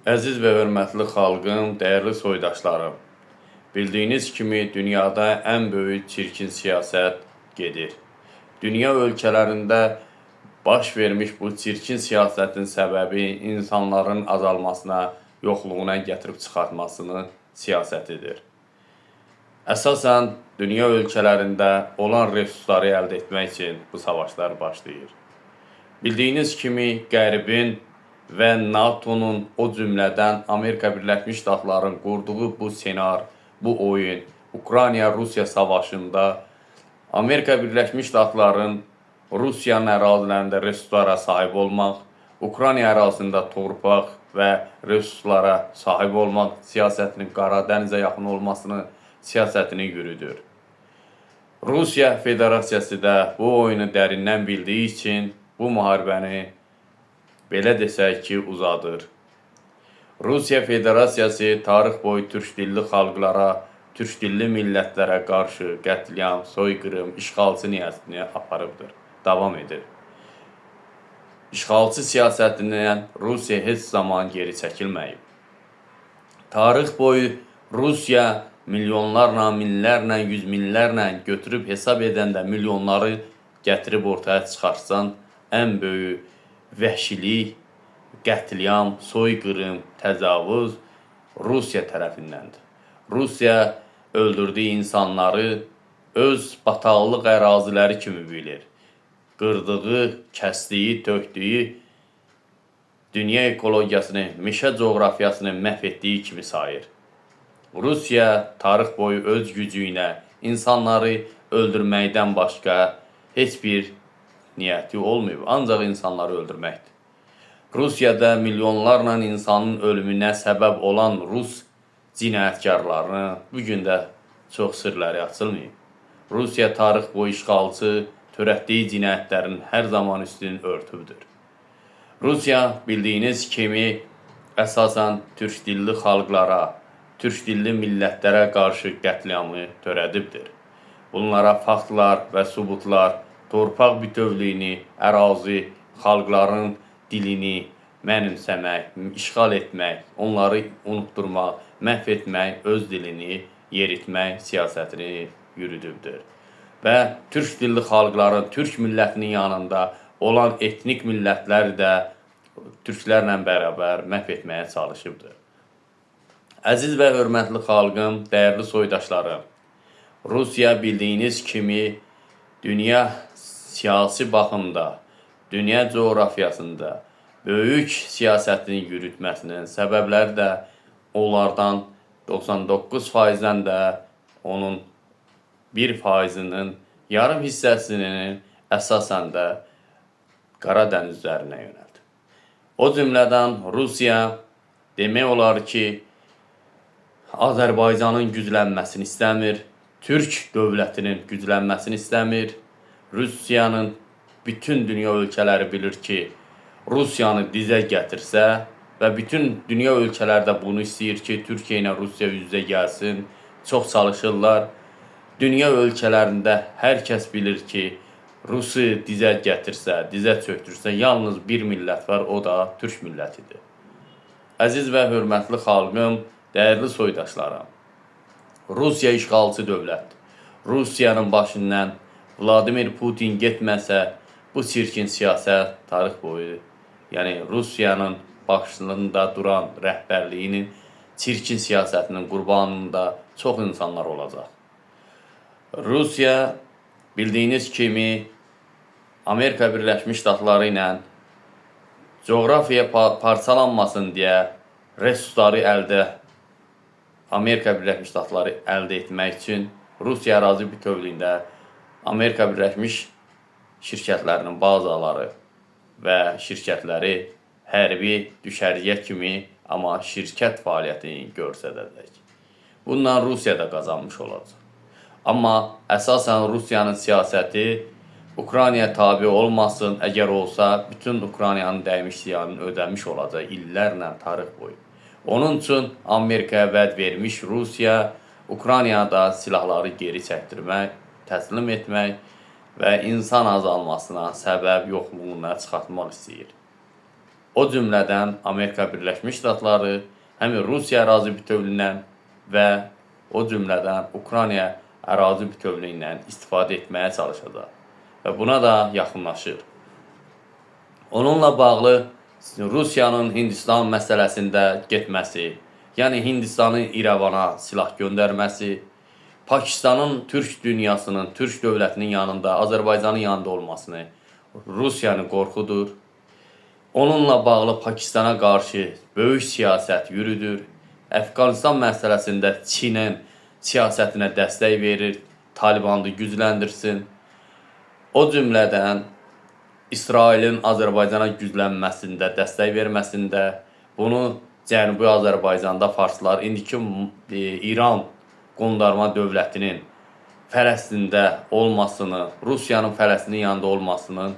Əziz və hörmətli xalqım, dəyərli soydaşlarım, bildiyiniz kimi dünyada ən böyük çirkin siyasət gedir. Dünya ölkələrində baş vermiş bu çirkin siyasətin səbəbi insanların azalmasına, yoxluğuna gətirib çıxartmasını siyasətidir. Əsasən, dünya ölkələrində olan resursları əldə etmək üçün bu savaşlar başlayır. Bildiyiniz kimi, Qərbin və NATO'nun, o cümlədən Amerika Birləşmiş Ştatların qurduğu bu senar, bu oyun, Ukrayna-Rusiya savaşında Amerika Birləşmiş Ştatların Rusiyanın ərazilərində resurslara sahib olmaq, Ukrayna ərazisində torpaq və resurslara sahib olmaq siyasətinin Qara dənizə yaxın olmasını siyasətini yürüdür. Rusiya Federasiyası da bu oyunu dərindən bildiyi üçün bu müharibəni belə desək ki, uzadır. Rusiya Federasiyası tarix boyu türk dilli xalqlara, türk dilli millətlərə qarşı qətliam, soyqırım, işğalçı niyyətini aparıbdır, davam edir. İşğalçı siyasətindən Rusiya heç zaman geri çəkilməyib. Tarix boyu Rusiya milyonlarla, minlərlə, yüz minlərlə götürüb hesab edəndə milyonları gətirib ortaya çıxarsan, ən böyük vəhşilik, qətliam, soyqırım, təcavüz Rusiya tərəfindəndir. Rusiya öldürdüyü insanları öz bataqlıq əraziləri kimi bilir. Qırdığı, kəsdiyi, tökdüyü dünya ekologiyasını, meşə coğrafiyasını məhv etdiyi kimi sayır. Rusiya tarix boyu öz gücü ilə insanları öldürməkdən başqa heç bir niyyəti olmayıb, ancaq insanları öldürməkdir. Rusiyada milyonlarla insanın ölümünə səbəb olan Rus cinayətkarlarını bugün də çox sirləri açılmayıb. Rusiya tarix boyu işğalçı, törətdiyi cinayətlərin hər zaman üstünü örtübdür. Rusiya bildiyiniz kimi əsasən türk dilli xalqlara, türk dilli millətlərə qarşı qətliamı törədibdir. Bunlara faktlar və subutlar, torpaq bütövlüyünü, ərazi, xalqların dilini mənimsəmək, işğal etmək, onları unutturmaq, məhv etmək, öz dilini yeritmək siyasətini yürüdübdür. Və türk dilli xalqların, türk millətinin yanında olan etnik millətlər də türklərlə bərabər məhv etməyə çalışıbdır. Əziz və hörmətli xalqım, dəyərli soydaşlarım, Rusiya bildiyiniz kimi dünya siyasi baxımda, dünya coğrafiyasında böyük siyasətini yürütməsinin səbəbləri də onlardan 99%-dən də onun 1%-nin yarım hissəsinin əsasən də Qara dəniz üzərinə yönəldi. O cümlədən Rusiya demək olar ki, Azərbaycanın güclənməsini istəmir, Türk dövlətinin güclənməsini istəmir. Rusiyanın bütün dünya ölkələri bilir ki, Rusiyanı dizə gətirsə və bütün dünya ölkələri də bunu istəyir ki, Türkiyə ilə Rusiya üz-üzə gəlsin, çox çalışırlar. Dünya ölkələrində hər kəs bilir ki, Rusu dizə gətirsə, dizə çöktürsə, yalnız bir millət var, o da Türk millətidir. Əziz və hörmətli xalqım, dəyərli soydaşlarım, Rusiya işğalçı dövlətdir. Rusiyanın başından Vladimir Putin getməsə, bu çirkin siyasət tarix boyu, yəni Rusiyanın başında duran rəhbərliyinin çirkin siyasətinin qurbanında çox insanlar olacaq. Rusiya bildiyiniz kimi Amerika Birləşmiş Ştatları ilə coğrafiya parçalanmasın deyə resursları Amerika Birləşmiş Ştatları əldə etmək üçün Rusiya ərazi bütövlüyündə Amerika Birləşmiş şirkətlərinin bazaları və şirkətləri hərbi düşərgə kimi, amma şirkət fəaliyyətini göstərəcək. Bundan Rusiya da qazanmış olacaq. Amma əsasən Rusiyanın siyasəti Ukraynaya tabi olmasın, əgər olsa, bütün Ukraynanın dəymiş ziyanını ödəmiş olacaq illərlə tarix boyu. Onun üçün Amerikaya vəd vermiş Rusiya, Ukraynada silahları geri çəkdirmək, təslim etmək və insan azalmasına səbəb yoxluğuna çıxartmaq istəyir. o cümlədən Amerika Birləşmiş Ştatları, həmin Rusiya ərazi bütövlüyündən və o cümlədən Ukrayna ərazi bütövlüyündən istifadə etməyə çalışacaq və buna da yaxınlaşır. Onunla bağlı Rusiyanın Hindistan məsələsində getməsi, yəni Hindistanın İrəvana silah göndərməsi, Pakistanın Türk dünyasının, Türk dövlətinin yanında, Azərbaycanın yanında olmasını Rusiyanın qorxudur. Onunla bağlı Pakistana qarşı böyük siyasət yürüdür. Əfqanistan məsələsində Çinin siyasətinə dəstək verir, Talibanı gücləndirsin. O cümlədən İsrailin Azərbaycana güclənməsində, dəstək verməsində, bunu Cənubi Azərbaycanda farslar, indiki İran qondarma dövlətinin Fələstində olmasını, Rusiyanın Fələstinin yanında olmasının,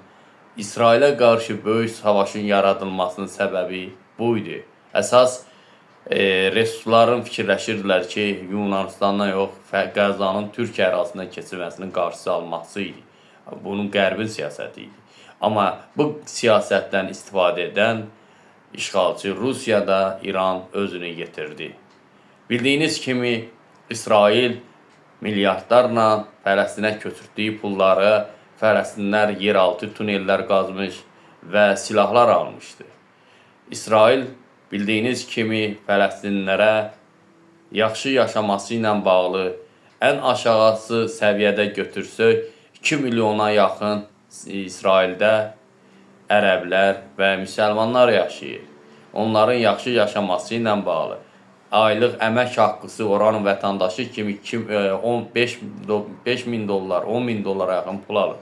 İsrailə qarşı böyük savaşın yaradılmasının səbəbi bu idi. Əsas resursların fikirləşirdilər ki, Yunanistandan yox, Qəzzanın Türkiyə ərazisindən keçirməsinin qarşısı alması idi. Bunun Qərbin siyasəti idi. Amma bu siyasətdən istifadə edən işğalçı Rusiyada İran özünü yetirdi. Bildiyiniz kimi, İsrail milyardlarla Fələstinə köçürdüyü pulları Fələstinlər yeraltı tunellər qazmış və silahlar almışdı. İsrail bildiyiniz kimi Fələstinlərə yaxşı yaşaması ilə bağlı ən aşağısı səviyyədə götürsək 2 milyona yaxın İsraildə ərəblər və müsəlmanlar yaşayır. Onların yaxşı yaşaması ilə bağlı aylıq əmək haqqısı oranın vətəndaşı kimi 5 min dollar, 10 min dollara yaxın pul alır.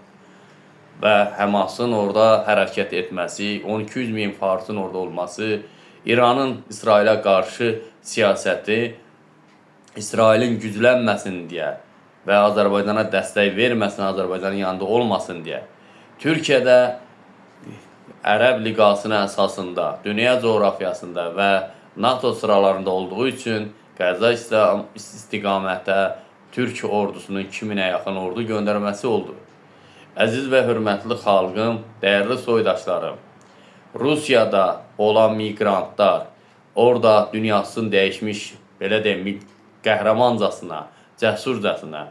Və Həmasın orada hərəkət etməsi, 1200 min farsın orada olması, İranın İsrailə qarşı siyasəti İsrailin güclənməsin deyə və Azərbaycana dəstək verməsin, Azərbaycanın yanında olmasın deyə. Türkiyədə Ərəb Liqasının əsasında, dünya coğrafiyasında və NATO sıralarında olduğu üçün Qəzza istiqamətə Türk ordusunun 2000-ə yaxın ordu göndərməsi oldu. Əziz və hörmətli xalqım, dəyərli soydaşlarım, Rusiyada olan miqrantlar orada dünyasını dəyişmiş, belə deyim, qəhrəmancasına, cəsurcasına,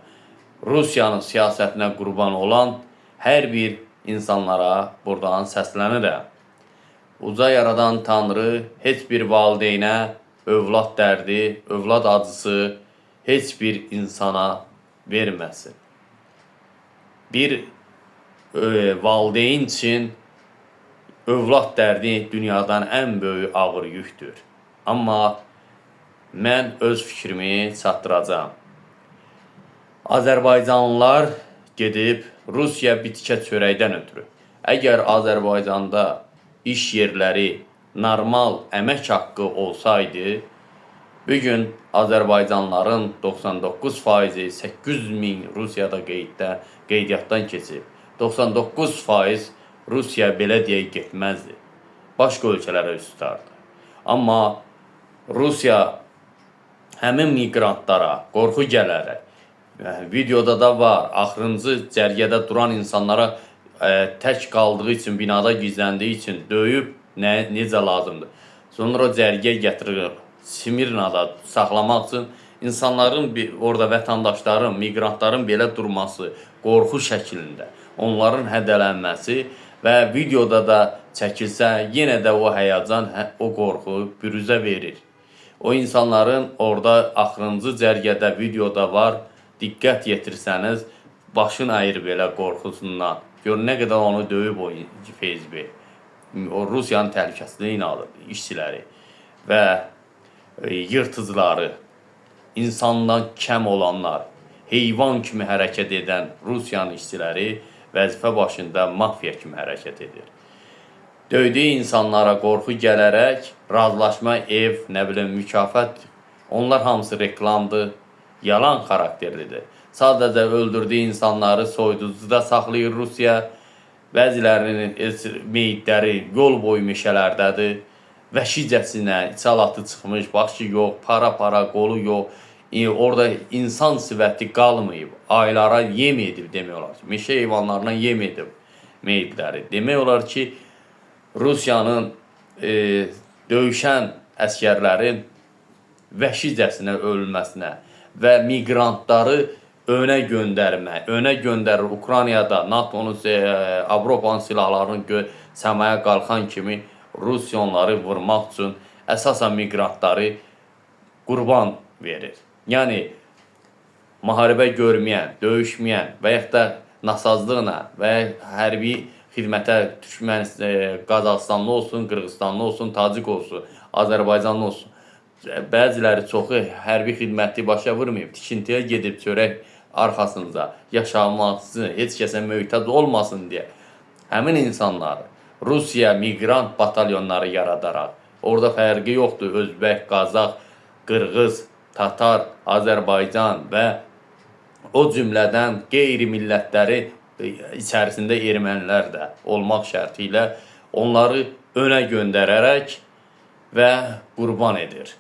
Rusiyanın siyasətinə qurban olan hər bir insanlara buradan səslənirəm. Uca yaradan Tanrı heç bir valideynə övlad dərdi, övlad acısı heç bir insana verməsin. Bir valideyn üçün övlad dərdi dünyadan ən böyük ağır yükdür. Amma mən öz fikrimi çatdıracağam. Azərbaycanlılar gedib Rusiya bitkə çörəkdən ötürü. Əgər Azərbaycanda iş yerləri normal əmək haqqı olsaydı, bugün Azərbaycanlıların 99%, 800 min Rusiyada qeydiyyatdan keçib. 99% Rusiya belə deyək getməzdi. Başqa ölkələrə üst tutardı. Amma Rusiya həmin miqrantlara qorxu gələrək, videoda da var, axırıncı cərgədə duran insanlara tək qaldığı üçün, binada gizləndiyi üçün döyüb necə lazımdır. Sonra cərgəyə gətirir, Smirnada saxlamaq üçün insanların, orada vətəndaşların, miqrantların belə durması, qorxu şəklində, onların hədələnməsi və videoda da çəkilsə, yenə də o həyəcan, o qorxu bürüzə verir. O insanların orada axırıncı cərgədə videoda var, diqqət yetirsəniz, başın əyir belə qorxusundan. Gör nə qədər onu döyüb o Facebook. O Rusiyanın təhlükəsizliyini alır, işçiləri və yırtıcıları, insandan kəm olanlar, heyvan kimi hərəkət edən Rusiyanın işçiləri vəzifə başında mafiya kimi hərəkət edir. Döydüyü insanlara qorxu gələrək razılaşma, ev, nə bilim, mükafat, onlar hamısı reklamdır, yalan xarakterlidir. Sadəcə öldürdüyü insanları soyuducuda saxlayır Rusiya, bəzilərinin meyitləri yol boyu meşələrdədir, vəhşicəsinə, içalatı çıxmış, başı yox, para, qolu yox, orada insan sifəti qalmayıb, aylara yem edib demək olar ki, meşə heyvanlarına yem edib meyitləri. Demək olar ki, Rusiyanın döyüşən əskərlərin vəhşicəsinə ölməsinə və miqrantları önə göndərir Ukraynada NATO'nun, Avropanın silahlarını səmaya qalxan kimi Rusiya onları vurmaq üçün əsasən miqrantları qurban verir. Yəni, müharibə görməyən, döyüşməyən və yaxud da nasazlıqla və hərbi xidmətə düşmən Qazaxıstanlı olsun, Qırğızstanlı olsun, Tacik olsun, Azərbaycanlı olsun. Bəziləri çoxu hərbi xidməti başa vurmayıb, tikintiyə gedib çörək arxasında yaşaması, heç kəsə möhtac olmasın deyə həmin insanları Rusiya miqrant batalyonları yaradaraq, orada fərqi yoxdur, Özbək, Qazax, Qırğız, Tatar, Azərbaycan və o cümlədən qeyri-millətləri içərisində ermənilər də olmaq şərti ilə onları önə göndərərək və qurban edir.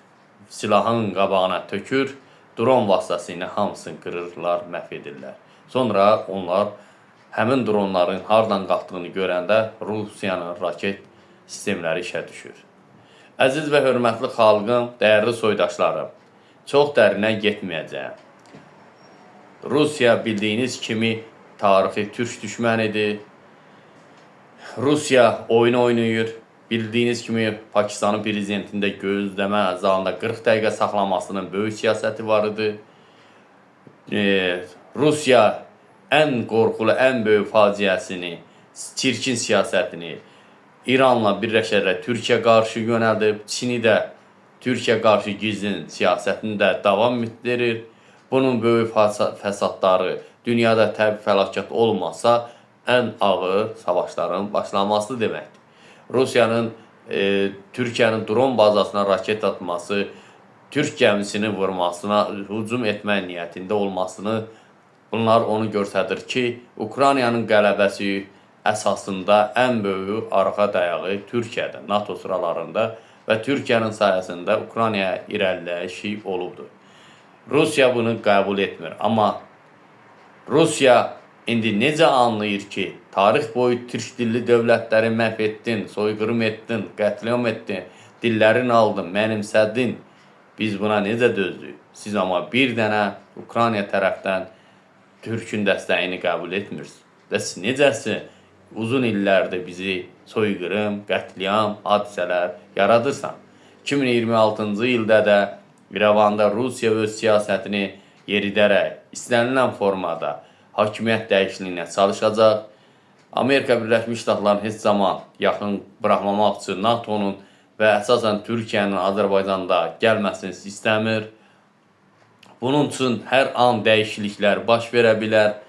Silahın qabağına tökür, dron vasitəsilə hamısını qırırlar, məhv edirlər. Sonra onlar həmin dronların hardan qalxdığını görəndə Rusiyanın raket sistemləri işə düşür. Əziz və hörmətli xalqım, dəyərli soydaşlarım, çox dərinə getməyəcəyəm. Rusiya bildiyiniz kimi tarixi türk düşmənidir. Rusiya oyun oynayır. Bildiyiniz kimi Pakistanın prezidentində gözləmə zalında 40 dəqiqə saxlamasının böyük siyasəti var idi. Rusiya ən qorxulu, ən böyük faciəsini, çirkin siyasətini İranla birləşərək Türkiyə qarşı yönəldib, Çini də Türkiyə qarşı gizlin siyasətini də davam etdirir. Bunun böyük fəsadları dünyada təbii fəlakət olmasa ən ağır savaşların başlaması deməkdir. Rusiyanın Türkiyənin dron bazasına raket atması, Türk gəmisini vurmasına, hücum etmək niyyətində olmasını, bunlar onu göstərir ki, Ukraynanın qələbəsi əsasında ən böyük arxa dayağı Türkiyədə, NATO sıralarında və Türkiyənin sayəsində Ukraynaya irəliləyişi olubdur. Rusiya bunu qəbul etmir, amma Rusiya İndi necə anlayır ki, tarix boyu türk dilli dövlətləri məhv etdin, soyqırım etdin, qətliam etdin, dillərini aldın, mənimsədin. Biz buna necə dözdük? Siz amma bir dənə Ukrayna tərəfdən Türkün dəstəyini qəbul etmirsiniz. Və siz necəsi uzun illərdir bizi soyqırım, qətliam, hadisələr yaradırsan. 2026-cı ildə də İrəvanda Rusiya öz siyasətini yeridərək, istənilən formada hakimiyyət dəyişikliyinə çalışacaq. Amerika Birləşmiş Ştatlarının heç zaman yaxın buraxmamaq üçün NATO'nun və əsasən Türkiyənin Azərbaycanda gəlməsini istəmir. Bunun üçün hər an dəyişikliklər baş verə bilər,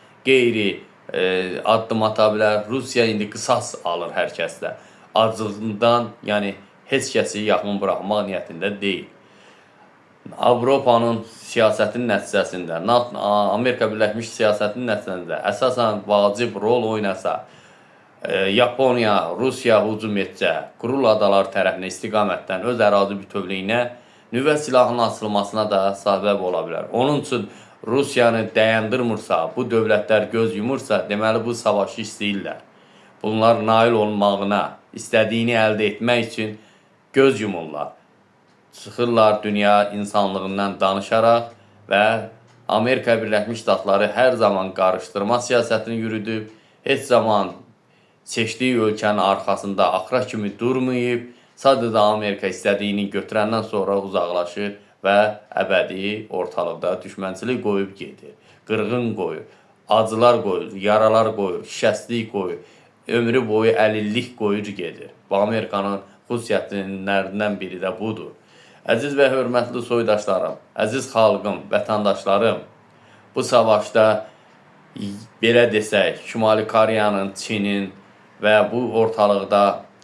addım ata bilər. Rusiya indi qisas alır hər kəsdə. Acılığından, yəni heç kəsi yaxın buraxmaq niyyətində deyil. Avropanın siyasətinin nəticəsində, Amerika Birləşmiş siyasətinin nəticəsində əsasən vacib rol oynasa, Yaponiya, Rusiya hücum etsə, Kuril adaları tərəfinə istiqamətdən öz ərazi bütövlüyünə nüvə silahının açılmasına da səbəb ola bilər. Onun üçün Rusiyanı dayandırmırsa, bu dövlətlər göz yumursa, deməli bu savaşı istəyirlər. Bunlar nail olmağına, istədiyini əldə etmək üçün göz yumurlar. Çıxırlar dünya insanlığından danışaraq və Amerika Birləşmiş Ştatları hər zaman qarışdırma siyasətini yürüdüb, heç zaman seçdiyi ölkənin arxasında axıra kimi durmayıb, sadəcə Amerika istədiyini götürəndən sonra uzaqlaşır və əbədi ortalıqda düşmənçilik qoyub gedir. Qırğın qoyur, acılar qoyur, yaralar qoyur, şikəstlik qoyur, ömrü boyu əlillik qoyur gedir. Bu Amerikanın xüsusiyyətlərindən biri də budur. Əziz və hörmətli soydaşlarım, əziz xalqım, vətəndaşlarım, bu savaşda belə desək, Şimali Koreyanın, Çinin və bu ortalıqda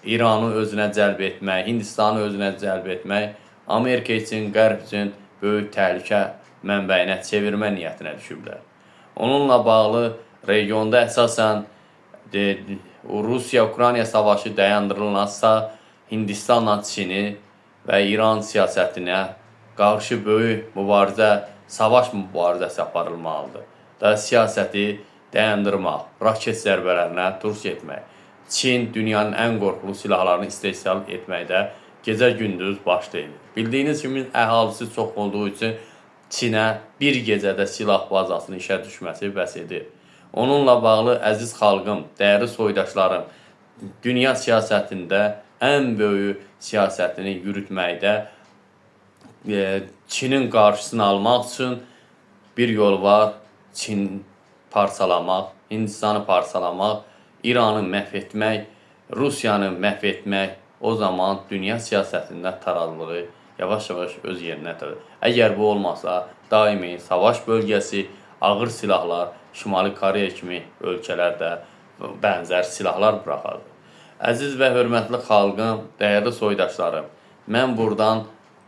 İranı özünə cəlb etmək, Hindistanı özünə cəlb etmək Amerika üçün, Qərb üçün böyük təhlükə mənbəyinə çevirmə niyyətinə düşüblər. Onunla bağlı regionda əsasən Rusiya-Ukrayna savaşı dayandırılmazsa, Hindistanla Çini və İran siyasətinə qarşı böyük mübarizə, savaş mübarizəsi aparılmalıdır. Da siyasəti dayandırmaq, raket zərbələrinə turş etmək. Çin dünyanın ən qorxulu silahlarını istehsal etməkdə gecə-gündüz başlayır. Bildiyiniz kimi əhalisi çox olduğu üçün Çinə bir gecədə silah bazasının işə düşməsi bəs edir. Onunla bağlı əziz xalqım, dəyərli soydaşlarım, dünya siyasətində ən böyük siyasətini yürütməkdə Çinin qarşısını almaq üçün bir yol var. Çin parçalamaq, Hindistanı parçalamaq, İranı məhv etmək, Rusiyanı məhv etmək, o zaman dünya siyasətində tarazlığı yavaş-yavaş öz yerinə tutur. Əgər bu olmasa, daimi savaş bölgəsi, ağır silahlar, Şimali Koreya kimi ölkələr də bənzər silahlar buraxardı. Əziz və hörmətli xalqım, dəyərli soydaşlarım, mən buradan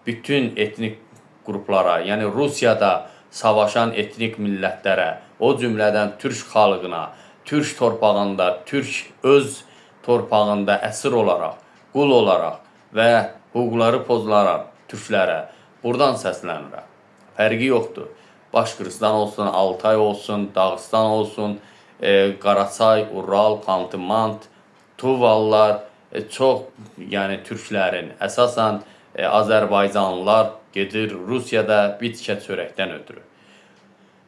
bütün etnik qruplara, yəni Rusiyada savaşan etnik millətlərə, o cümlədən türk xalqına, türk torpağında, türk öz torpağında əsir olaraq, qul olaraq və hüquqları pozularaq türklərə buradan səslənirəm. Fərqi yoxdur. Başqırıstan olsun, Altay olsun, Dağıstan olsun, Qaraçay, Ural, Xantımant, Tuvallar, çox yəni türklərin, əsasən Azərbaycanlılar gedir Rusiyada bitkə çörəkdən ötürü.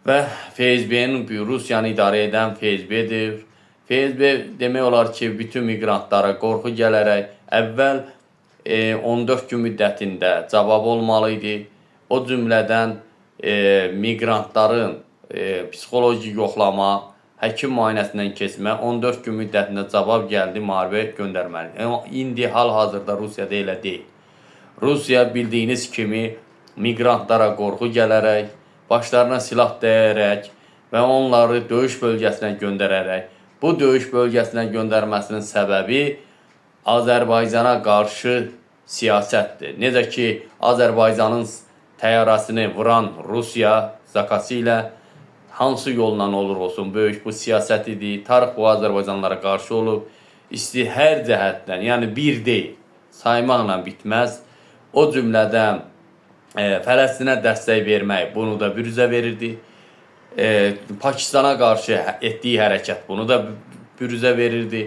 Və FSB-nin Rusiyanı idarə edən FSB-dir. FSB demək olar ki, bütün miqrantlara qorxu gələrək əvvəl 14 gün müddətində cavab olmalı idi. O cümlədən miqrantların psixoloji yoxlama, həkim müayinəsindən keçmə 14 gün müddətində cavab gəldi, müharibə göndərməli. Amma indi hal-hazırda Rusiyada elə deyil. Rusiya bildiyiniz kimi miqrantlara qorxu gələrək, başlarına silah dəyərək və onları döyüş bölgəsinə göndərərək, bu döyüş bölgəsinə göndərməsinin səbəbi Azərbaycana qarşı siyasətdir. Necə ki, Azərbaycanın təyyarəsini vuran Rusiya zakası ilə hansı yolla olur olsun, böyük bu siyasət idi. Tarix bu Azərbaycanlara qarşı olub, hər cəhətdən, yəni bir deyil, saymaqla bitməz. O cümlədən Fələstinə dəstək vermək bunu da bürüzə verirdi. Pakistana qarşı etdiyi hərəkət bunu da bürüzə verirdi.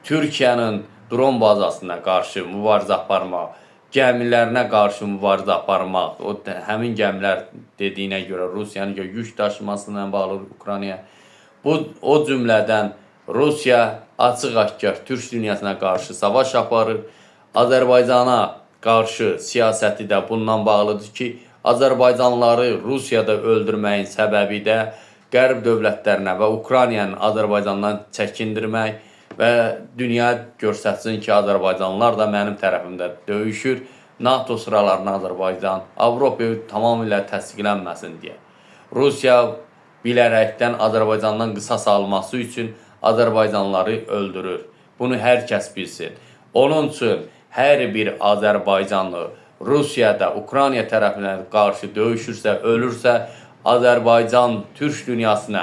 Türkiyənin dron bazasına qarşı mübarizə aparmaq, gəmilərinə qarşı mübarizə aparmaq, həmin gəmilər dediyinə görə Rusiyanın yük daşımasına bağlı Ukraynaya. O cümlədən Rusiya açıq-aşkar Türk dünyasına qarşı savaş aparır. Azərbaycana qarşı siyasəti də bundan bağlıdır ki, Azərbaycanlıları Rusiyada öldürməyin səbəbi də Qərb dövlətlərinə və Ukraynanın Azərbaycandan çəkindirmək və dünya görsətsin ki, Azərbaycanlılar da mənim tərəfimdə döyüşür. NATO sıralarına Azərbaycan, Avropa tamamilə təsdiqlənməsin deyə. Rusiya bilərəkdən Azərbaycandan qisas alması üçün Azərbaycanlıları öldürür. Bunu hər kəs bilsin. Onun üçün hər bir Azərbaycanlı Rusiyada, Ukrayna tərəfinə qarşı döyüşürsə, ölürsə, Azərbaycan Türk dünyasına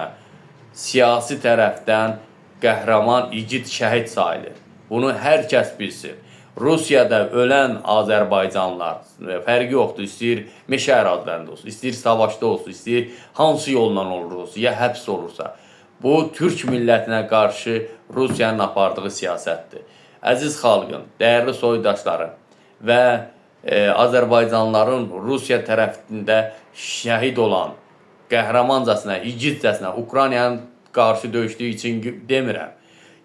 siyasi tərəfdən qəhrəman, igid, şəhid sayılır. Bunu hər kəs bilsin. Rusiyada ölən Azərbaycanlılar, fərqi yoxdur, istəyir meşə ərazilərində olsun, istəyir savaşda olsun, istəyir hansı yolla olur olsun, ya həbs olursa. Bu, Türk millətinə qarşı Rusiyanın apardığı siyasətdir. Əziz xalqım, dəyərli soydaşlarım və Azərbaycanlıların Rusiya tərəfində şəhid olan, qəhrəmancasına, igidcəsinə Ukraynanın qarşı döyüşdüyü üçün demirəm.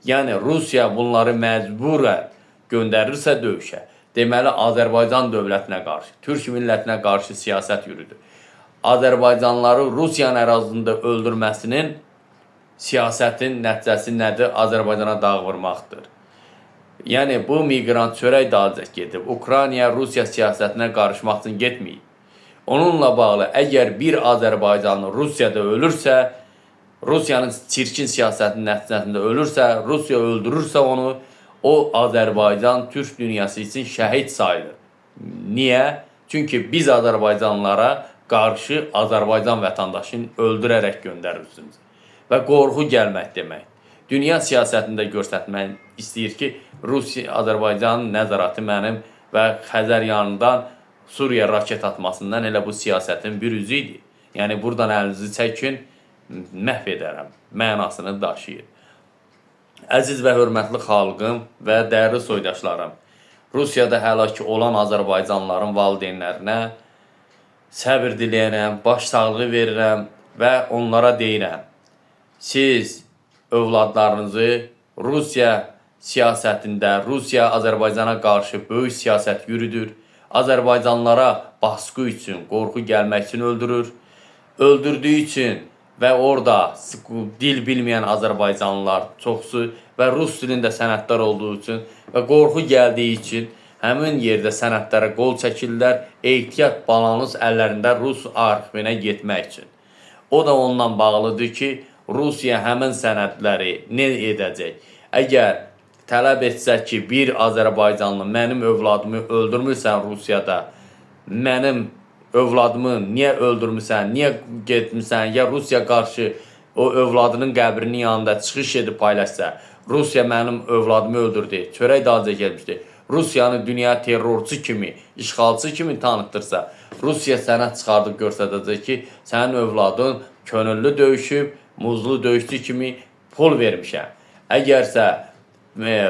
Yəni, Rusiya bunları məcburən göndərirsə döyüşə, deməli, Azərbaycan dövlətinə qarşı, Türk millətinə qarşı siyasət yürüdür. Azərbaycanlıları Rusiyanın ərazisində öldürməsinin siyasətin nəticəsi nədir? Azərbaycana dağ vurmaqdır. Yəni, bu miqrant çörək dağcaq gedib, Ukraynaya Rusiya siyasətinə qarışmaq üçün getməyib. Onunla bağlı, əgər bir Azərbaycanlı Rusiyada ölürsə, Rusiyanın çirkin siyasətinin nəticəsində ölürsə, Rusiya öldürürsə onu, o Azərbaycan Türk dünyası üçün şəhid sayılır. Niyə? Çünki biz Azərbaycanlılara qarşı Azərbaycan vətəndaşını öldürərək göndərirsiniz. Və qorxu gəlmək demək. Dünya siyasətində göstərmək istəyir ki, Rusiya, Azərbaycanın nəzarəti mənim və Xəzər yanından Suriya raket atmasından elə bu siyasətin bir üzü idi. Yəni, buradan əlinizi çəkin, məhv edərəm mənasını daşıyır. Əziz və hörmətli xalqım və dəyərli soydaşlarım, Rusiyada həlak olan Azərbaycanlıların valideynlərinə səbir diləyirəm, baş sağlığı verirəm və onlara deyirəm, siz övladlarınızı Rusiya siyasətində, Rusiya Azərbaycana qarşı böyük siyasət yürüdür, Azərbaycanlılara baskı üçün, qorxu gəlmək üçün öldürür, öldürdüyü üçün və orada dil bilməyən Azərbaycanlılar çoxsu və rus dilində sənədlər olduğu üçün və qorxu gəldiyi üçün həmin yerdə sənədlərə qol çəkirlər, ehtiyat balanız əllərində Rus arxivinə getmək üçün. O da ondan bağlıdır ki, Rusiya həmin sənədləri nə edəcək? Əgər tələb etsə ki, bir Azərbaycanlı mənim övladımı öldürmürsən Rusiyada, mənim övladımı niyə öldürmüsən, niyə getmirsən, ya Rusiya qarşı o övladının qəbrinin yanında çıxış edib paylaşsa, Rusiya mənim övladımı öldürdü, çörək dağıca gəlmişdi, Rusiyanı dünya terrorçu kimi, işğalçı kimi tanıtdırsa, Rusiya sənə çıxardıb göstərəcək ki, sənin övladın könüllü döyüşüb, muzlu döyüşçü kimi pul vermişəm. Əgərsə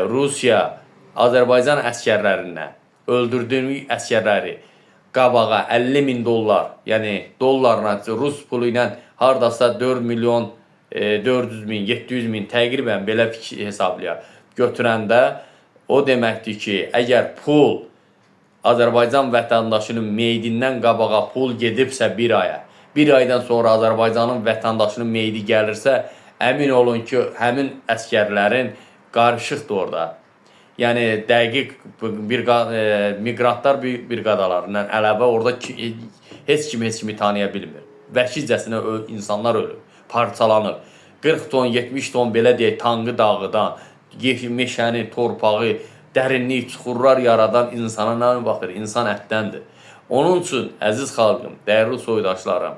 Rusiya Azərbaycan əskərlərinə, öldürdüyü əskərləri qabağa 50.000 dollar, yəni dollarla, Rus pulu ilə hardasa 4 milyon 400.000, 700.000 təqribən belə hesablayaq götürəndə, o deməkdir ki, əgər pul Azərbaycan vətəndaşının meydindən qabağa pul gedibsə bir aya, bir aydan sonra Azərbaycanın vətəndaşının meydi gəlirsə, əmin olun ki, həmin əskərlərin qarışıqdır orada. Yəni, dəqiq miqrantlar briqadalarından əlavə orada heç kimi tanıya bilmir. Vəhşicəsinə insanlar ölür, parçalanır. 40 ton, 70 ton belə deyək, tankı dağıdan, meşəni, torpağı, dərinlik, çuxurlar yaradan insana nə baxır? İnsan ətdəndir. Onun üçün, əziz xalqım, dəyərli soydaşlarım,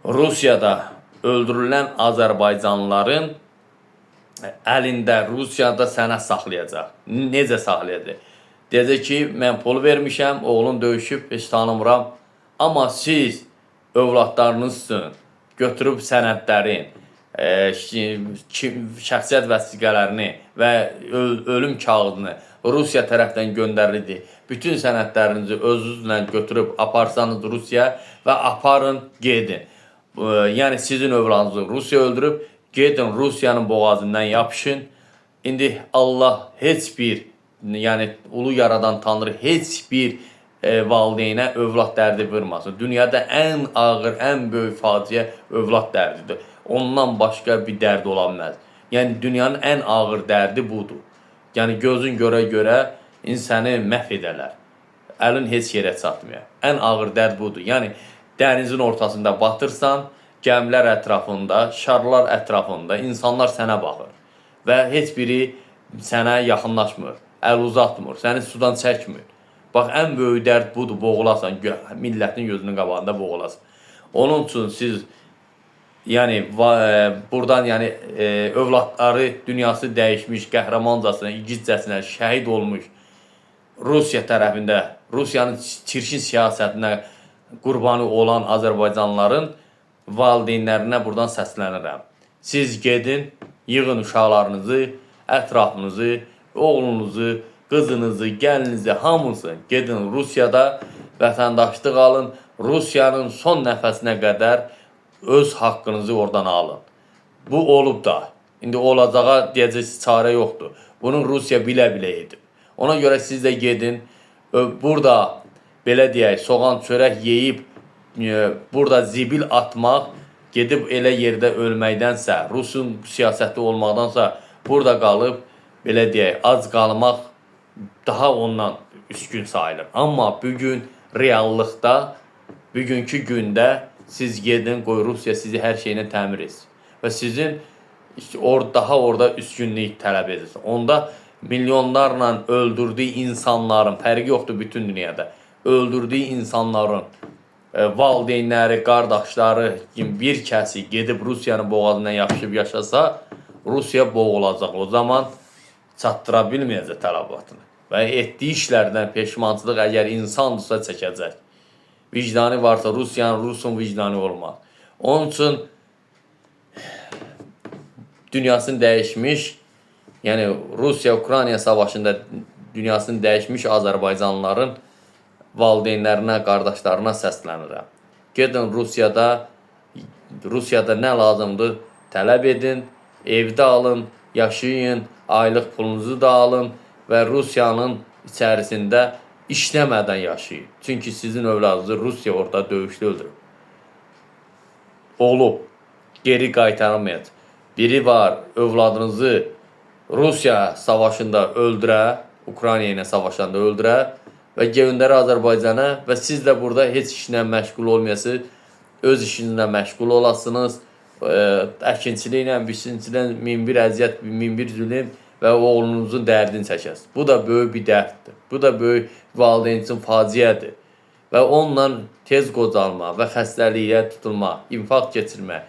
Rusiyada öldürülən Azərbaycanlıların əlində Rusiyada sənəd saxlayacaq. Necə saxlayacaq? Deyəcək ki, mən pul vermişəm, oğlum döyüşüb, heç tanımıram. Amma siz övladlarınızsın, götürüb sənədlərin, şəxsiyyət vəsiqələrini və ölüm kağıdını Rusiya tərəfdən göndərildi. Bütün sənədlərinizi özünüzlə götürüb aparsanız Rusiya və aparın, gedin. Yəni sizin övladınızı Rusiya öldürüb, gedin Rusiyanın boğazından yapışın. İndi Allah heç bir, yəni ulu yaradan Tanrı heç bir valideynə övlad dərdi vurmasın. Dünyada ən ağır, ən böyük faciə övlad dərdidir. Ondan başqa bir dərd ola bilməz. Yəni dünyanın ən ağır dərdi budur. Yəni gözün görə insanı məhv edərlər. Əlin heç yerə çatmıyor. Ən ağır dərd budur. Yəni dənizin ortasında batırsan, gəmilər ətrafında, şarlar ətrafında insanlar sənə baxır və heç biri sənə yaxınlaşmır, əl uzatmır, səni sudan çəkmir. Bax, ən böyük dərd budur, boğulasan, millətin gözünün qabağında boğulasan. Onun üçün siz, yəni, buradan övladları dünyası dəyişmiş, qəhrəmancasına, igidcəsinə şəhid olmuş Rusiya tərəfində, Rusiyanın çirkin siyasətinə qurbanı olan Azərbaycanlıların valideynlərinə buradan səslənirəm. Siz gedin, yığın uşaqlarınızı, ətrafınızı, oğlunuzu, qızınızı, gəlinizi, hamısı gedin Rusiyada vətəndaşlıq alın, Rusiyanın son nəfəsinə qədər öz haqqınızı oradan alın. Bu olub da, indi olacağa deyəcək çarə yoxdur. Bunu Rusiya bilə-bilə edib. Ona görə siz də gedin, burada belə deyək, soğan çörək yeyib, burada zibil atmaq, gedib elə yerdə ölməkdənsə, Rusun siyasəti olmaqdansa, burada qalıb, belə deyək, ac qalmaq daha ondan üstün sayılır. Amma bugün reallıqda, bugünkü gündə siz gedin, qoy Rusiya sizi hər şeylə təmir etsin. Və sizin daha orada üstünlük tələb edirsin. Onda milyonlarla öldürdüyü insanların, fərqi yoxdur bütün dünyada, öldürdüyü insanların valideynləri, qardaşları kimi bir kəsi gedib Rusiyanın boğazından yapışıb yaşasa, Rusiya boğulacaq. O zaman çatdıra bilməyəcək tələbatını. Və etdiyi işlərdən peşmançılıq əgər insandırsa çəkəcək. Vicdanı varsa Rusun vicdanı olmaz. Onun üçün dünyasını dəyişmiş, yəni Rusiya-Ukrayna savaşında dünyasını dəyişmiş Azərbaycanlıların valideynlərinə, qardaşlarına səslənirəm. Gedin Rusiyada nə lazımdır tələb edin, evdə alın, yaşayın, aylıq pulunuzu da alın və Rusiyanın içərisində işləmədən yaşayın. Çünki sizin övladınızı Rusiya orada döyüşdə öldürüb. Olub, geri qaytarılmayacaq. Biri var, övladınızı Rusiya savaşında öldürə, Ukrayna ilə savaşanda öldürə və göndərə Azərbaycana və siz də burada heç işlə məşğul olmayasınız, öz işinizlə məşğul olasınız, əkinçiliklə, biçinciliklə min bir əziyyət, min bir zülm və oğlunuzun dərdini çəkəsiniz. Bu da böyük bir dərddir. Bu da böyük valideyn üçün faciədir. Və onunla tez qocalma və xəstəliyə tutulma, infarkt keçirmə,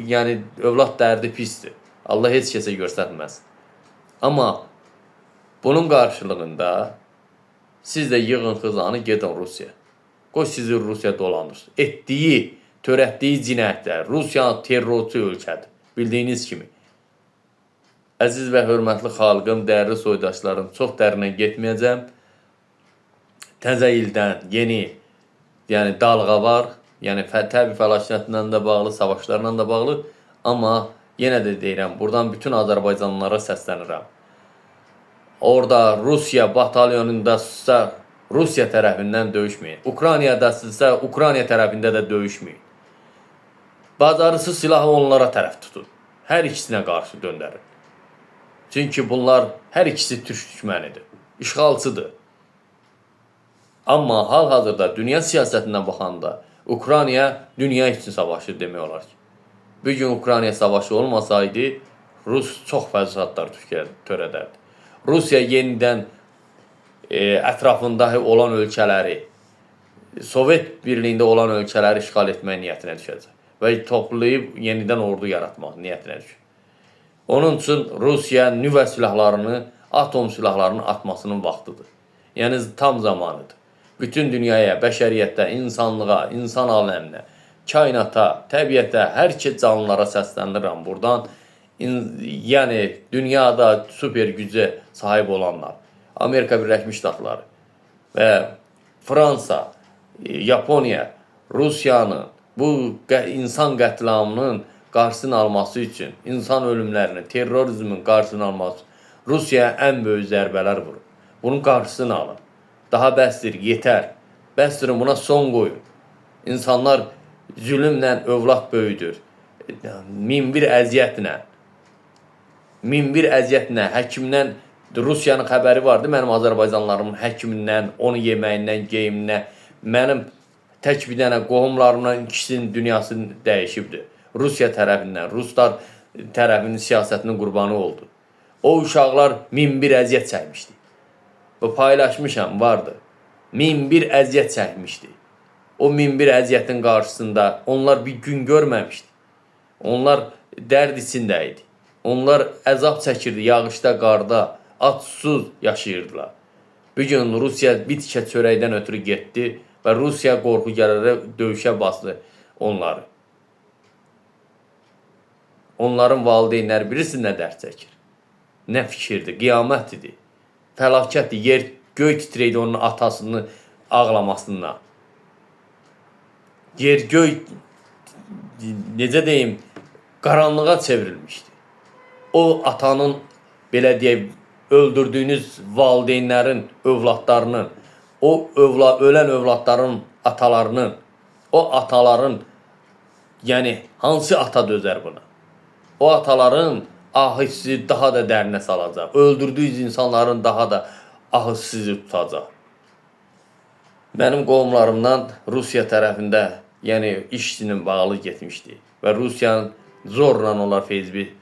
yəni övlad dərdi pisdir. Allah heç kəsə göstərməz. Amma bunun qarşılığında siz də yığın xızanı gedin Rusiya. Qoy sizi Rusiya dolandırsın. Törətdiyi cinayətlər, Rusiya terrorçu ölkədir. Bildiyiniz kimi. Əziz və hörmətli xalqım, dəyərli soydaşlarım, çox dərinə getməyəcəm. Təzə ildən yeni dalğa var. Yəni təbii fəlakətlə də bağlı, savaşlarla da bağlı. Amma yenə də deyirəm, buradan bütün Azərbaycanlılara səslənirəm. Orada Rusiya batalyonundasa Rusiya tərəfindən döyüşməyin. Ukraynadasınızsa Ukrayna tərəfində də döyüşməyin. Bacarısı silahı onlara tərəf tutun. Hər ikisinə qarşı döndərin. Çünki bunlar hər ikisi türk düşmənidir. İşğalçıdır. Amma hal-hazırda dünya siyasətindən baxanda Ukrayna dünya üçün savaşır demək olar ki. Bir gün Ukrayna savaşı olmasaydı, Rus çox fəsadlar törədərdi. Rusiya yenidən ətrafında olan ölkələri, Sovet birliyində olan ölkələri işğal etmək niyyətinə düşəcək və toplayıb yenidən ordu yaratmaq niyyətinə düşür. Onun üçün Rusiya nüvə silahlarını, atom silahlarını atmasının vaxtıdır. Yəni tam zamanıdır. Bütün dünyaya, bəşəriyyətdə, insanlığa, insan aləminə, kainata, təbiətə, hər iki canlılara səsləndirirəm buradan. Yəni dünyada super gücə sahib olanlar, Amerika Birləşmiş Ştatları və Fransa, Yaponiya, Rusiyanın bu insan qətliamının qarşısını alması üçün, insan ölümlərinin, terrorizmin qarşısını alması üçün Rusiyaya ən böyük zərbələr vurur. Bunun qarşısını alın. Daha bəsdir, yetər. Bəsdirin, buna son qoyun. İnsanlar zülmlə övlad böyüdür. Min bir əziyyətlə, həkimdən, Rusiyanın xəbəri vardı, mənim Azərbaycanlarımın həkimindən, onu yeməyindən, geyiminə, mənim tək bir dənə qohumlarımdan ikisinin dünyasını dəyişibdir. Rusiya tərəfindən, Ruslar tərəfinin siyasətinin qurbanı oldu. O uşaqlar min bir əziyyət çəkmişdi. Bu paylaşmışam, vardı. Min bir əziyyət çəkmişdi. O min bir əziyyətin qarşısında onlar bir gün görməmişdi. Onlar dərd içində idi. Onlar əzab çəkirdi, yağışda, qarda, at, susuz yaşayırdılar. Bir gün Rusiya bir tikə çörəkdən ötürü getdi və Rusiya qorxu gələrək döyüşə bastı onları. Onların valideynləri birisi nə dərd çəkir? Nə fikirdir? Qiyamət idi. Fəlakətdir. Yer, göy titrəydi onun atasını ağlamasından. Yer, göy, necə deyim, qaranlığa çevrilmişdi. O atanın, belə deyək, öldürdüyünüz valideynlərin, övladlarının, ölən övladların atalarının, o ataların, yəni hansı ata dözər buna? O ataların ahı sizi daha da dərinə salacaq. Öldürdüyünüz insanların daha da ahı sizi tutacaq. Mənim qohumlarımdan Rusiya tərəfində, yəni işçinin bağlı getmişdi və Rusiyanın zorla onlar Feyzbi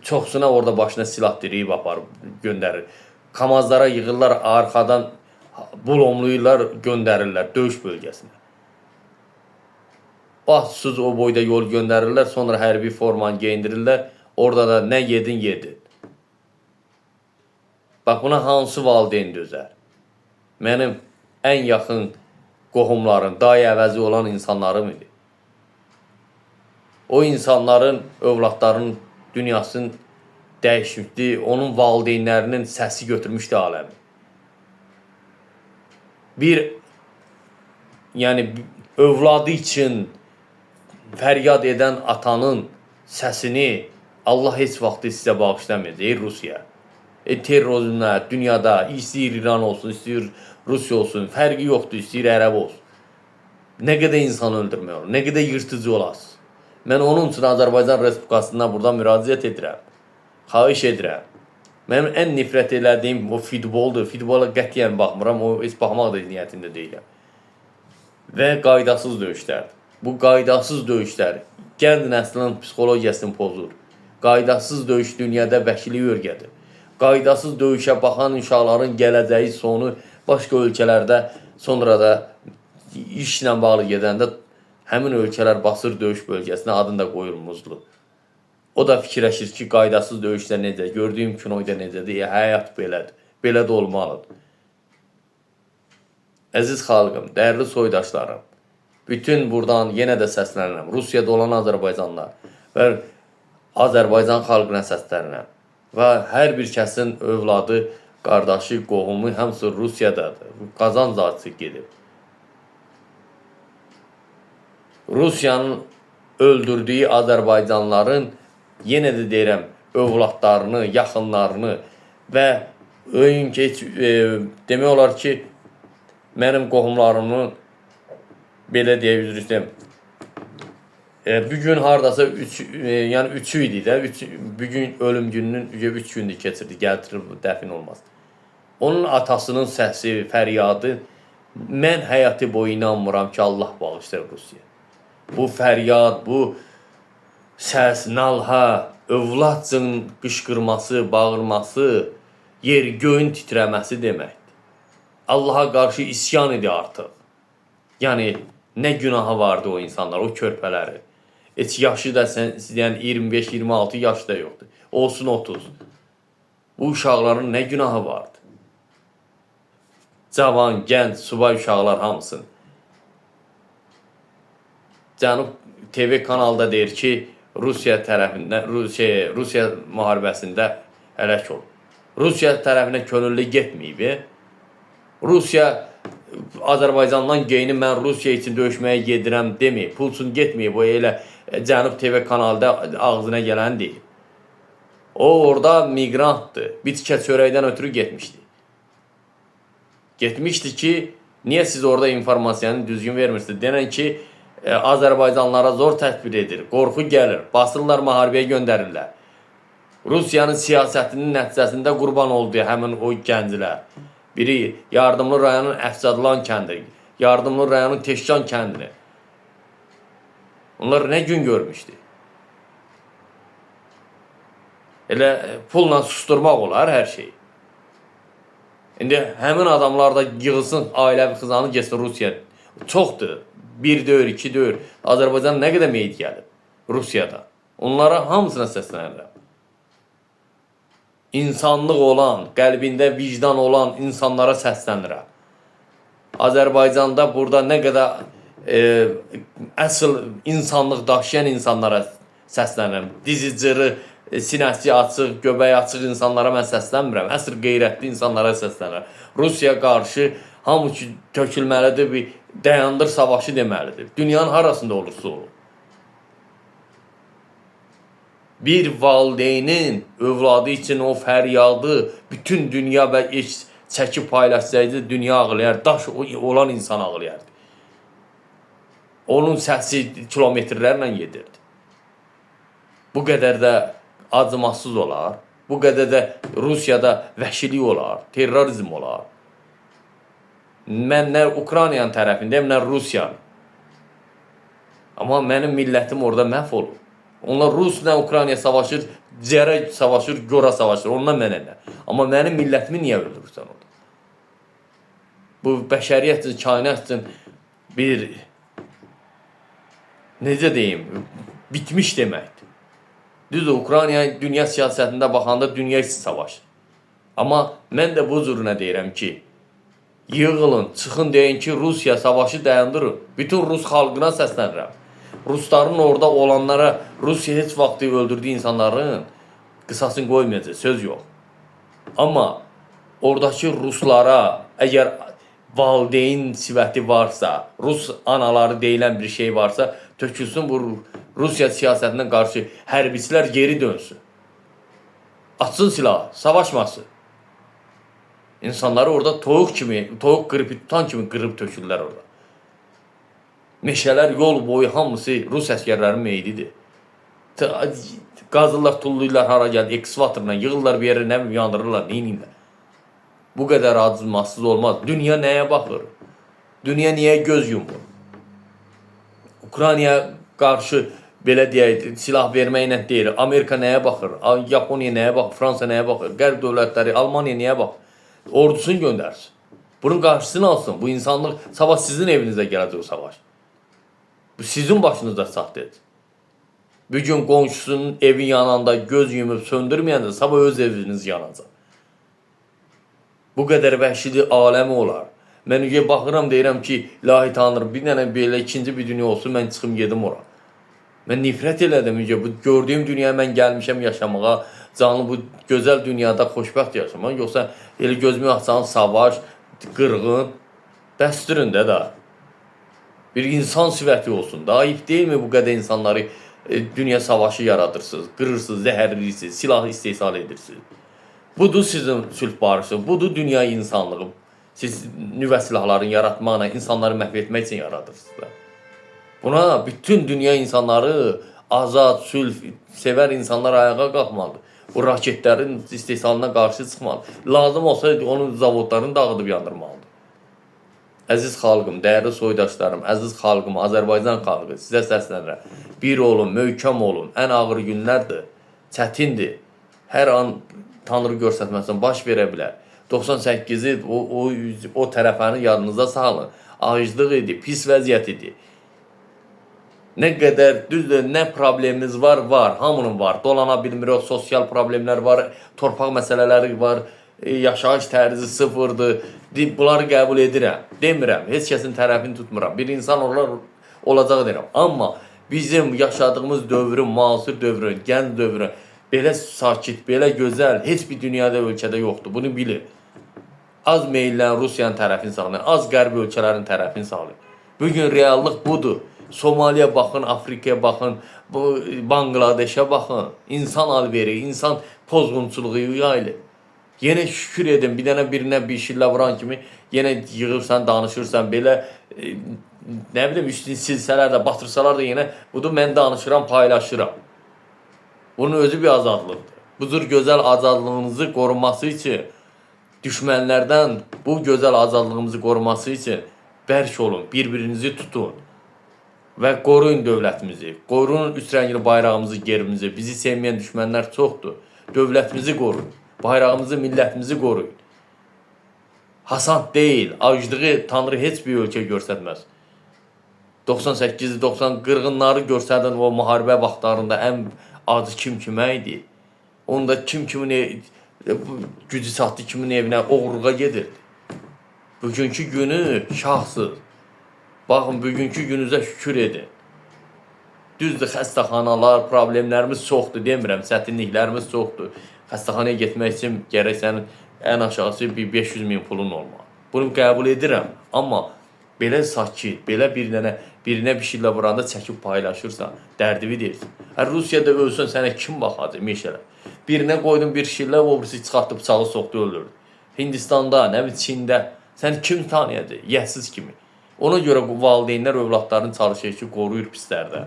çoxsuna orada başına silah diriyib aparıb göndərir. Kamazlara yığırlar, arxadan bulomluyurlar, göndərirlər döyüş bölgəsinə. Bahtsız o boyda yol göndərirlər, sonra hərbi formanı geyindirirlər. Orada da nə yedin. Bax, buna hansı valideyn dözər? Mənim ən yaxın qohumlarım, dayı əvəzi olan insanlarım idi. O insanların, övladlarının dünyasını dəyişmişdi, onun valideynlərinin səsi götürmüşdü aləmi. Bir, yəni övladı üçün fəryad edən atanın səsini Allah heç vaxt sizə bağışlamayacaq, Rusiya. Terrorizmlə dünyada istəyir İran olsun, istəyir Rusiya olsun, fərqi yoxdur, istəyir Ərəb olsun. Nə qədər insan öldürmək olur, nə qədər yırtıcı olasınız. Mən onun üçün Azərbaycan Respublikasından buradan müraciət edirəm. Xahiş edirəm. Mənim ən nifrət elədiyim o futboldur. Futbola qətiyyən baxmıram, o heç baxmaq da niyyətində deyiləm. Və qaydasız döyüşlərdir. Bu qaydasız döyüşlər gənc nəslin psixologiyasını pozur. Qaydasız döyüş dünyada vəhşilik örgədir. Qaydasız döyüşə baxan uşaqların gələcəyi sonu başqa ölkələrdə sonra da işlə bağlı gedəndə həmin ölkələr basır döyüş bölgəsinə, adını da qoyur Muzlu. O da fikirləşir ki, qaydasız döyüşlər necə, gördüyüm kinoyda necədir, həyat belədir, belə də olmalıdır. Əziz xalqım, dəyərli soydaşlarım, bütün buradan yenə də səslənirəm. Rusiyada olan Azərbaycanlar və Azərbaycan xalqına səslənirəm. Və hər bir kəsin övladı, qardaşı, qohumu hamısı Rusiyadadır. Qazanc acısı gedib. Rusiyanın öldürdüyü Azərbaycanların yenə də deyirəm, övladlarını, yaxınlarını və demək olar ki, mənim qohumlarımın belə deyək, bugün hardasa yəni 3-ü idi də, bugün ölüm gününün 3 gündür keçirdi, gətirib dəfin olmaz. Onun atasının səsi, fəryadı, mən həyatı boyu inanmıram ki, Allah bağışlar Rusiya. Bu fəryad, bu səs, nalha, övladcın qışqırması, bağırması, yer göyün titrəməsi deməkdir. Allaha qarşı isyan idi artıq. Yəni, nə günahı vardı o insanlar, o körpələri. Heç yaşı da yəni 25-26 yaşı da yoxdur. Olsun 30. Bu uşaqların nə günahı vardı? Cavan, gənc, subay uşaqlar hamısını. Cənub TV kanalda deyir ki, Rusiya tərəfindən, Rusiya müharibəsində həlak olub. Rusiya tərəfinə könüllü getməyib. Rusiya Azərbaycandan geyinib, mən Rusiya üçün döyüşməyə gedirəm deməyib. Pul üçün getməyib, o elə Cənub TV kanalda ağzına gələn deyil. O orada migrantdır. Bitkə çörəkdən ötürü getmişdi. Getmişdi ki, niyə siz orada informasiyanı düzgün vermirsiniz? Denən ki, Azərbaycanlara zor tətbiq edir, qorxu gəlir, basırlar, müharibəyə göndərirlər. Rusiyanın siyasətinin nəticəsində qurban oldu həmin o gənclər. Biri Yardımlı rayonun Əfsadlan kəndi, Yardımlı rayonun Teşcan kəndini. Onlar nə gün görmüşdü? Elə pulla susturmaq olar hər şeyi. İndi həmin adamlar da yığılsın, ailəvi xızanı geçsin Rusiya. Çoxdur. 1 deyir, 2 deyir. Azərbaycan nə qədər meyit gəlib Rusiyada. Onlara hamısına səslənirəm. İnsanlıq olan, qəlbində vicdan olan insanlara səslənirəm. Azərbaycanda burada nə qədər əsl insanlıq daşıyan insanlara səslənirəm. Dizi cırı, sinəsi açıq, göbəyi açıq insanlara mən səslənmirəm. Əsl qeyrətli insanlara səslənirəm. Rusiya qarşı hamı ki tökülməlidir, bir dayandır savaşı deməlidir. Dünyanın harasında olursa olur. Bir valideynin övladı üçün o fəryadı bütün dünya və çəkib paylaşsaydı dünya ağlayar, daş olan insan ağlayardı. Onun səsi kilometrlərlə gedirdi. Bu qədər də acımasız olar, bu qədər də Rusiyada vəhşilik olar, terrorizm olar. Mən nə Ukraynanın tərəfindəyim, nə Rusiyanın. Amma mənim millətim orada məhv olur. Onlar Rusla Ukraynaya savaşır, cərə savaşır, gora savaşır. Ondan mənə nə? Amma mənim millətimi niyə öldürürsən orada? Bu bəşəriyyət üçün, kainat üçün bir, necə deyim, bitmiş deməkdir. Düzdür, Ukraynaya dünya siyasətində baxanda dünya üçün savaşır. Amma mən də bu cürünə deyirəm ki, yığılın, çıxın deyin ki, Rusiya savaşı dayandırın. Bütün Rus xalqına səslənirəm. Rusların orada olanlara, Rusiya heç vaxt öldürdüyü insanların qısasını qoymayacaq, söz yox. Amma oradakı Ruslara əgər valideyn sifəti varsa, Rus anaları deyilən bir şey varsa, tökülsün bu Rusiya siyasətinə qarşı hərbiçilər geri dönsün. Açsın silah, savaşmasın. İnsanları orada toyuq qripi tutan kimi qırıb tökürlər orada. Meşələr yol boyu hamısı Rus əskərlərinin meydidir. Qazırlar, tulluyurlar hara gəldi, ekskavatorla yığırlar bir yerə, nə bilim, yandırırlar, neynirlər. Bu qədər acımasız olmaz. Dünya nəyə baxır? Dünya niyə göz yumur? Ukraynaya qarşı belə deyək, silah verməklə deyil. Amerika nəyə baxır? Yaponiya nəyə baxır? Fransa nəyə baxır? Qərb dövlətləri, Almaniya nəyə baxır? Ordusunu göndərsin. Bunun qarşısını alsın. Bu insanlıq sabah sizin evinizdə gələcək o savaş. Bu sizin başınızda saxtayacaq. Bir gün qonşusunun evi yananda göz yumub söndürməyəndə sabah öz eviniz yanacaq. Bu qədər vəhşili aləmi olar. Mən baxıram, deyirəm ki, ilahi tanrım, bir dənə belə ikinci bir dünya olsun, mən çıxım gedim ora. Mən nifrət elədim, bu gördüyüm dünyaya mən gəlmişəm yaşamağa, canlı bu gözəl dünyada xoşbəxt yaşamağa, yoxsa elə gözümü açan savaş, qırğın, dəstirin də da. Bir insan sifəti olsun da, ayıb deyilmi bu qədər insanları dünya savaşı yaradırsınız, qırırsınız, zəhərləyirsiniz, silah istehsal edirsiniz. Budur sizin sülh barışı, budur dünya insanlığı. Siz nüvə silahlarını yaratmaqla, insanları məhv etmək üçün yaradırsınız. Buna bütün dünya insanları azad, sülh, sevər insanlar ayağa qalxmalıdır. Bu raketlərin istehsalına qarşı çıxmalıdır. Lazım olsa onun zavodlarını dağıdıb yandırmalıdır. Əziz xalqım, dəyərli soydaşlarım, əziz xalqım, Azərbaycan xalqı, sizə səslənirəm. Bir olun, möhkəm olun. Ən ağır günlərdir, çətindir. Hər an Tanrı göstərməsin, baş verə bilər. 98-i o tərəfəni yadınıza salın. Aclıq idi, pis vəziyyət idi. Nə qədər, düzdür, nə problemimiz var, var, hamının var. Dolana bilmirik, sosial problemlər var, torpaq məsələləri var, yaşayış tərzi sıfırdır. Bunları qəbul edirəm, demirəm, heç kəsin tərəfini tutmuram. Bir insan olacaq deyirəm. Amma bizim yaşadığımız dövrün, müasir dövrün, gənc dövrün belə sakit, belə gözəl, heç bir dünyada, ölkədə yoxdur. Bunu bilin. Az meylən Rusiyanın tərəfini sağlayın, az qərbi ölkələrin tərəfini sağlayın. Bugün reallıq budur. Somaliya baxın, Afrikaya baxın, Bangladeşə baxın. İnsan alveri, insan pozğunçuluğu yayılır. Yenə şükür edin, bir dənə birinə bir şillə vuran kimi yenə yığırsan, danışırsan, belə nə bilim, üstün silsələr də, batırsalar da yenə budur, mən danışıram, paylaşıram. Bunun özü bir azadlıqdır. Bu cür gözəl azadlığınızı qorunması üçün, düşmənlərdən bu gözəl azadlığımızı qoruması üçün bərk olun, bir-birinizi tutun və qoruyun dövlətimizi, qoruyun üç rəngli bayrağımızı, gerimizi. Bizi sevməyən düşmənlər çoxdur. Dövlətimizi qoruyun, bayrağımızı, millətimizi qoruyun. Hasant deyil, aclığı Tanrı heç bir ölkə göstərməz. 98, 90, qırğınları göstərdən o müharibə vaxtlarında ən acı kim kimə idi? Onda kim kimin gücü çatdı, kimin evinə oğruğa gedirdi. Bugünkü günü şahsız. Baxın, bugünkü gününüzə şükür edin. Düzdür, xəstəxanalar, problemlərimiz çoxdur, demirəm, çətinliklərimiz çoxdur. Xəstəxanaya getmək üçün gərək sənin ən aşağısı bir 500.000 pulun olmalı. Bunu qəbul edirəm, amma belə sakit, belə birinə bir şeylə vuranda çəkib paylaşırsan, dərdini deyirsən. Rusiyada ölsən sənə kim baxacaq meşələr? Birinə qoydun bir şeylə, o birisi çıxartdı, bıçağı soxdu, öldürdü. Hindistanda, nə bilim, Çində, səni kim tanıyacaq? Yəhsiz kimi. Ona görə valideynlər övladlarını çalışır ki, qoruyur pislərdə.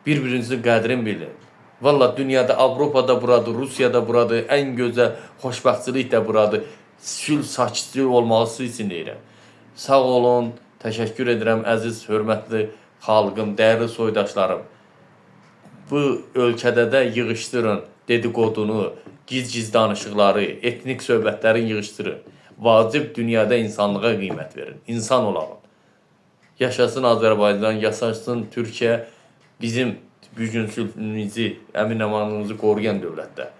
Bir-birinizin qədrini bilin. Valla dünyada, Avropada buradır, Rusiyada buradır, ən gözəl xoşbəxtçilik də buradır. Sülh, sakitlik olması üçün deyirəm. Sağ olun, təşəkkür edirəm əziz, hörmətli xalqım, dəyərli soydaşlarım. Bu ölkədə də yığışdırın dedikodunu, giz-giz danışıqları, etnik söhbətləri yığışdırın. Vacib dünyada insanlığa qiymət verin, insan olalım. Yaşasın Azərbaycan, yaşasın Türkiyə, bizim bugün sülhümüzü, əmin-amanlığımızı qoruyan dövlətdə.